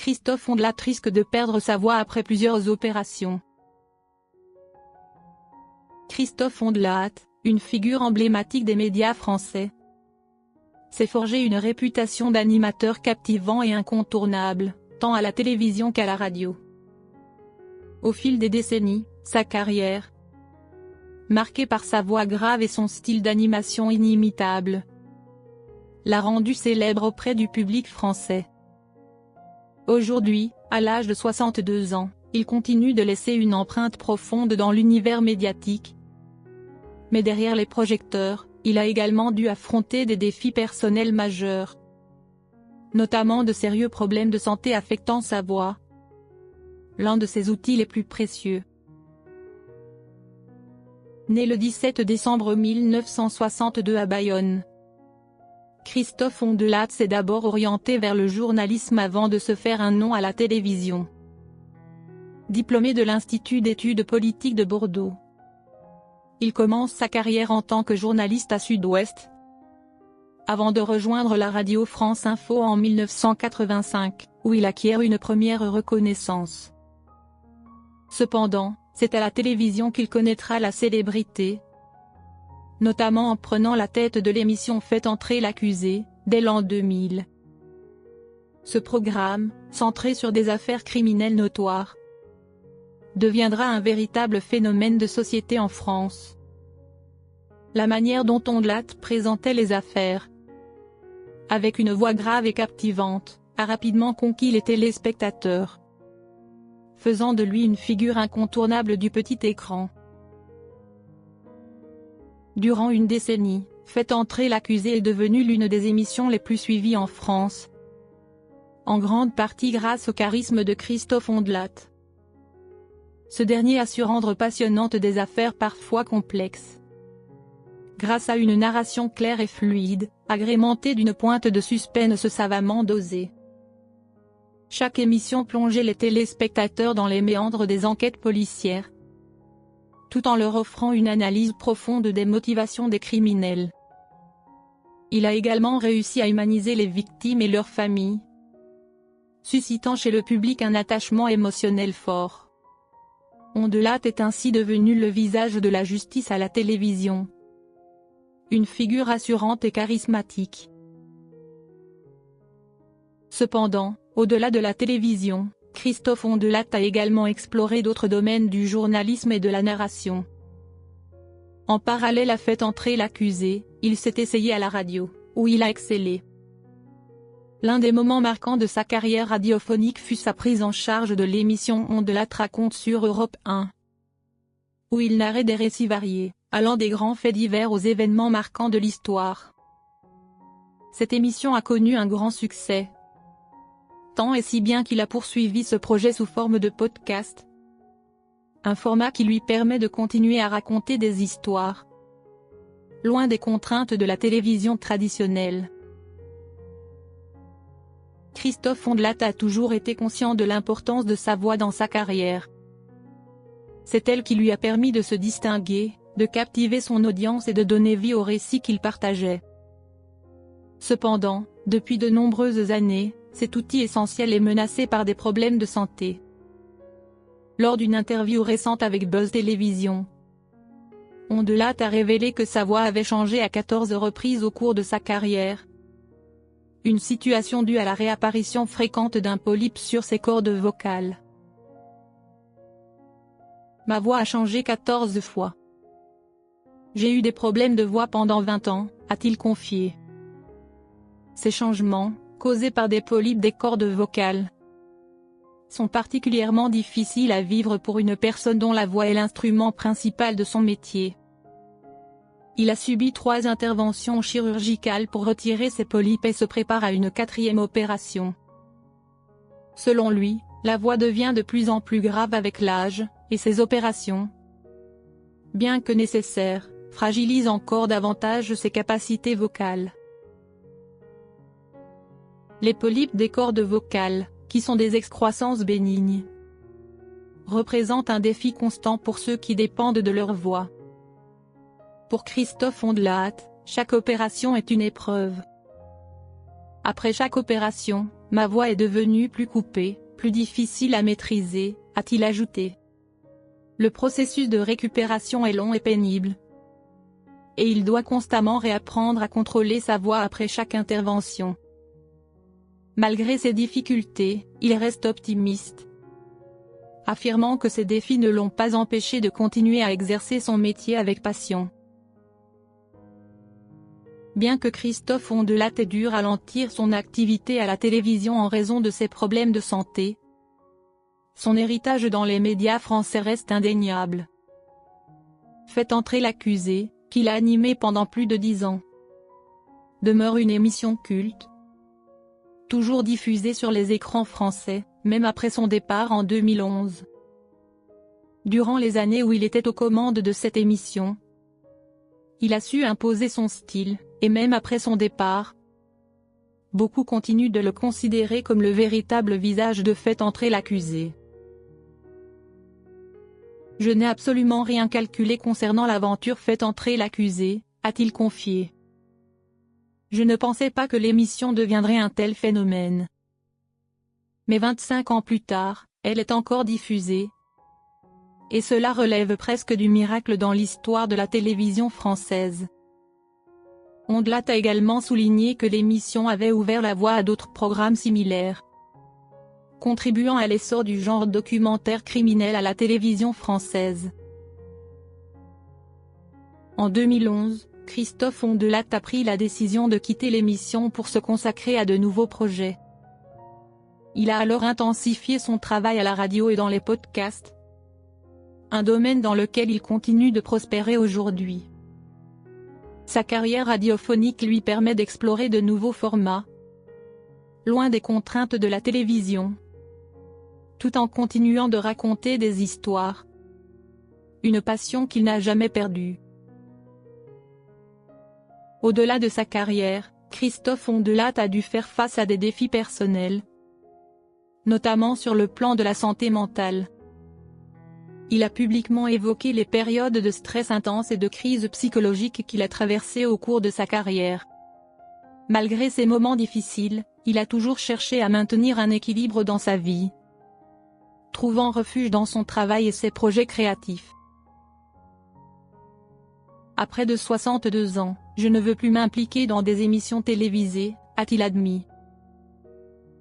Christophe Ondelat risque de perdre sa voix après plusieurs opérations. Christophe Ondelat, une figure emblématique des médias français, s'est forgé une réputation d'animateur captivant et incontournable, tant à la télévision qu'à la radio. Au fil des décennies, sa carrière, marquée par sa voix grave et son style d'animation inimitable, l'a rendu célèbre auprès du public français. Aujourd'hui, à l'âge de 62 ans, il continue de laisser une empreinte profonde dans l'univers médiatique. Mais derrière les projecteurs, il a également dû affronter des défis personnels majeurs, notamment de sérieux problèmes de santé affectant sa voix, l'un de ses outils les plus précieux. Né le 17 décembre 1962 à Bayonne, Christophe Ondelat s'est d'abord orienté vers le journalisme avant de se faire un nom à la télévision. Diplômé de l'Institut d'études politiques de Bordeaux, il commence sa carrière en tant que journaliste à Sud-Ouest, avant de rejoindre la radio France Info en 1985, où il acquiert une première reconnaissance. Cependant, c'est à la télévision qu'il connaîtra la célébrité, notamment en prenant la tête de l'émission Faites entrer l'accusé, dès l'an 2000. Ce programme, centré sur des affaires criminelles notoires, deviendra un véritable phénomène de société en France. La manière dont Ondelat présentait les affaires, avec une voix grave et captivante, a rapidement conquis les téléspectateurs, faisant de lui une figure incontournable du petit écran. Durant une décennie, Faites entrer l'accusé est devenue l'une des émissions les plus suivies en France, en grande partie grâce au charisme de Christophe Ondelat. Ce dernier a su rendre passionnantes des affaires parfois complexes, grâce à une narration claire et fluide, agrémentée d'une pointe de suspense savamment dosée. Chaque émission plongeait les téléspectateurs dans les méandres des enquêtes policières, tout en leur offrant une analyse profonde des motivations des criminels. Il a également réussi à humaniser les victimes et leurs familles, suscitant chez le public un attachement émotionnel fort. Ondelat est ainsi devenu le visage de la justice à la télévision, une figure rassurante et charismatique. Cependant, au-delà de la télévision, Christophe Ondelat a également exploré d'autres domaines du journalisme et de la narration. En parallèle à Faites entrer l'accusé, il s'est essayé à la radio, où il a excellé. L'un des moments marquants de sa carrière radiophonique fut sa prise en charge de l'émission Ondelat raconte sur Europe 1, où il narrait des récits variés, allant des grands faits divers aux événements marquants de l'histoire. Cette émission a connu un grand succès, tant et si bien qu'il a poursuivi ce projet sous forme de podcast, un format qui lui permet de continuer à raconter des histoires, loin des contraintes de la télévision traditionnelle. Christophe Ondelat a toujours été conscient de l'importance de sa voix dans sa carrière. C'est elle qui lui a permis de se distinguer, de captiver son audience et de donner vie aux récits qu'il partageait. Cependant, depuis de nombreuses années, cet outil essentiel est menacé par des problèmes de santé. Lors d'une interview récente avec Buzz Télévision, Ondelat a révélé que sa voix avait changé à 14 reprises au cours de sa carrière. Une situation due à la réapparition fréquente d'un polype sur ses cordes vocales. Ma voix a changé 14 fois. J'ai eu des problèmes de voix pendant 20 ans, a-t-il confié. Ces changements, causés par des polypes des cordes vocales, sont particulièrement difficiles à vivre pour une personne dont la voix est l'instrument principal de son métier. Il a subi 3 interventions chirurgicales pour retirer ces polypes et se prépare à une 4e opération. Selon lui, la voix devient de plus en plus grave avec l'âge, et ces opérations, bien que nécessaires, fragilisent encore davantage ses capacités vocales. Les polypes des cordes vocales, qui sont des excroissances bénignes, représentent un défi constant pour ceux qui dépendent de leur voix. Pour Christophe Ondelat, chaque opération est une épreuve. Après chaque opération, ma voix est devenue plus coupée, plus difficile à maîtriser, a-t-il ajouté. Le processus de récupération est long et pénible. Et il doit constamment réapprendre à contrôler sa voix après chaque intervention. Malgré ces difficultés, il reste optimiste, affirmant que ces défis ne l'ont pas empêché de continuer à exercer son métier avec passion. Bien que Christophe Ondelat ait dû ralentir son activité à la télévision en raison de ses problèmes de santé, son héritage dans les médias français reste indéniable. Fait entrer l'accusé, qu'il a animé pendant plus de 10 ans, demeure une émission culte, toujours diffusée sur les écrans français, même après son départ en 2011. Durant les années où il était aux commandes de cette émission, il a su imposer son style, et même après son départ, beaucoup continuent de le considérer comme le véritable visage de Fait entrer l'accusé. Je n'ai absolument rien calculé concernant l'aventure Fait entrer l'accusé, a-t-il confié. Je ne pensais pas que l'émission deviendrait un tel phénomène. Mais 25 ans plus tard, elle est encore diffusée. Et cela relève presque du miracle dans l'histoire de la télévision française. Ondelat a également souligné que l'émission avait ouvert la voie à d'autres programmes similaires, contribuant à l'essor du genre documentaire criminel à la télévision française. En 2011, Christophe Ondelat a pris la décision de quitter l'émission pour se consacrer à de nouveaux projets. Il a alors intensifié son travail à la radio et dans les podcasts, un domaine dans lequel il continue de prospérer aujourd'hui. Sa carrière radiophonique lui permet d'explorer de nouveaux formats, loin des contraintes de la télévision, tout en continuant de raconter des histoires. Une passion qu'il n'a jamais perdue. Au-delà de sa carrière, Christophe Ondelat a dû faire face à des défis personnels, notamment sur le plan de la santé mentale. Il a publiquement évoqué les périodes de stress intense et de crise psychologique qu'il a traversées au cours de sa carrière. Malgré ces moments difficiles, il a toujours cherché à maintenir un équilibre dans sa vie, trouvant refuge dans son travail et ses projets créatifs. À près de 62 ans, je ne veux plus m'impliquer dans des émissions télévisées, a-t-il admis.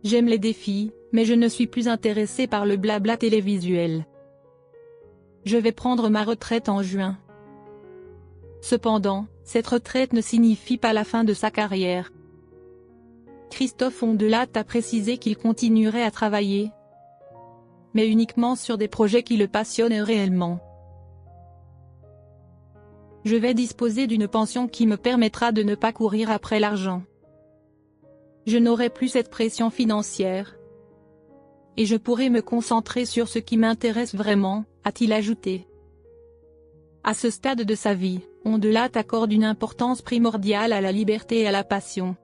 J'aime les défis, mais je ne suis plus intéressé par le blabla télévisuel. Je vais prendre ma retraite en juin. Cependant, cette retraite ne signifie pas la fin de sa carrière. Christophe Ondelat a précisé qu'il continuerait à travailler, mais uniquement sur des projets qui le passionnent réellement. Je vais disposer d'une pension qui me permettra de ne pas courir après l'argent. Je n'aurai plus cette pression financière. Et je pourrai me concentrer sur ce qui m'intéresse vraiment, a-t-il ajouté. À ce stade de sa vie, Ondelat accorde une importance primordiale à la liberté et à la passion.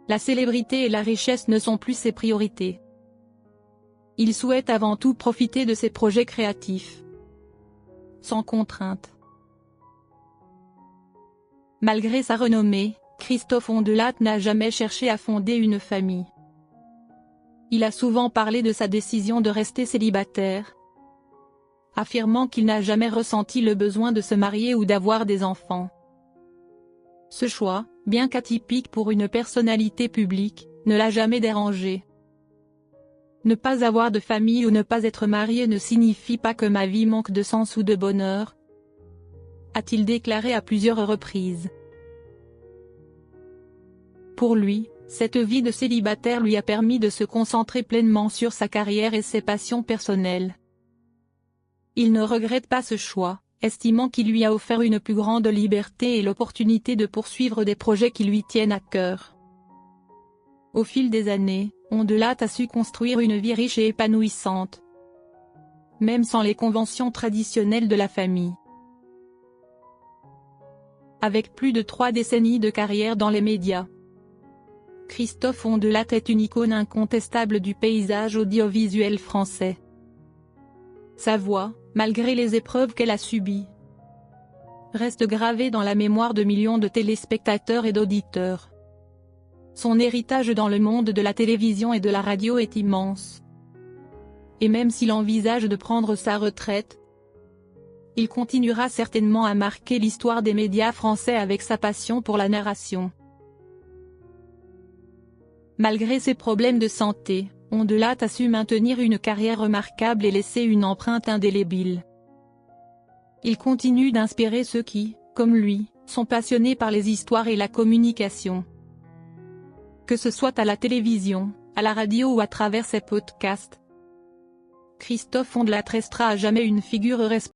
La célébrité et la richesse ne sont plus ses priorités. Il souhaite avant tout profiter de ses projets créatifs, sans contrainte. Malgré sa renommée, Christophe Ondelat n'a jamais cherché à fonder une famille. Il a souvent parlé de sa décision de rester célibataire, affirmant qu'il n'a jamais ressenti le besoin de se marier ou d'avoir des enfants. Ce choix, bien qu'atypique pour une personnalité publique, ne l'a jamais dérangé. Ne pas avoir de famille ou ne pas être marié ne signifie pas que ma vie manque de sens ou de bonheur, a-t-il déclaré à plusieurs reprises. Pour lui, cette vie de célibataire lui a permis de se concentrer pleinement sur sa carrière et ses passions personnelles. Il ne regrette pas ce choix, estimant qu'il lui a offert une plus grande liberté et l'opportunité de poursuivre des projets qui lui tiennent à cœur. Au fil des années, Ondelat a su construire une vie riche et épanouissante, même sans les conventions traditionnelles de la famille. Avec plus de 3 décennies de carrière dans les médias, Christophe Ondelat est une icône incontestable du paysage audiovisuel français. Sa voix, malgré les épreuves qu'elle a subies, reste gravée dans la mémoire de millions de téléspectateurs et d'auditeurs. Son héritage dans le monde de la télévision et de la radio est immense. Et même s'il envisage de prendre sa retraite, il continuera certainement à marquer l'histoire des médias français avec sa passion pour la narration. Malgré ses problèmes de santé, Ondelat a su maintenir une carrière remarquable et laisser une empreinte indélébile. Il continue d'inspirer ceux qui, comme lui, sont passionnés par les histoires et la communication. Que ce soit à la télévision, à la radio ou à travers ses podcasts, Christophe Ondelat restera à jamais une figure respectée.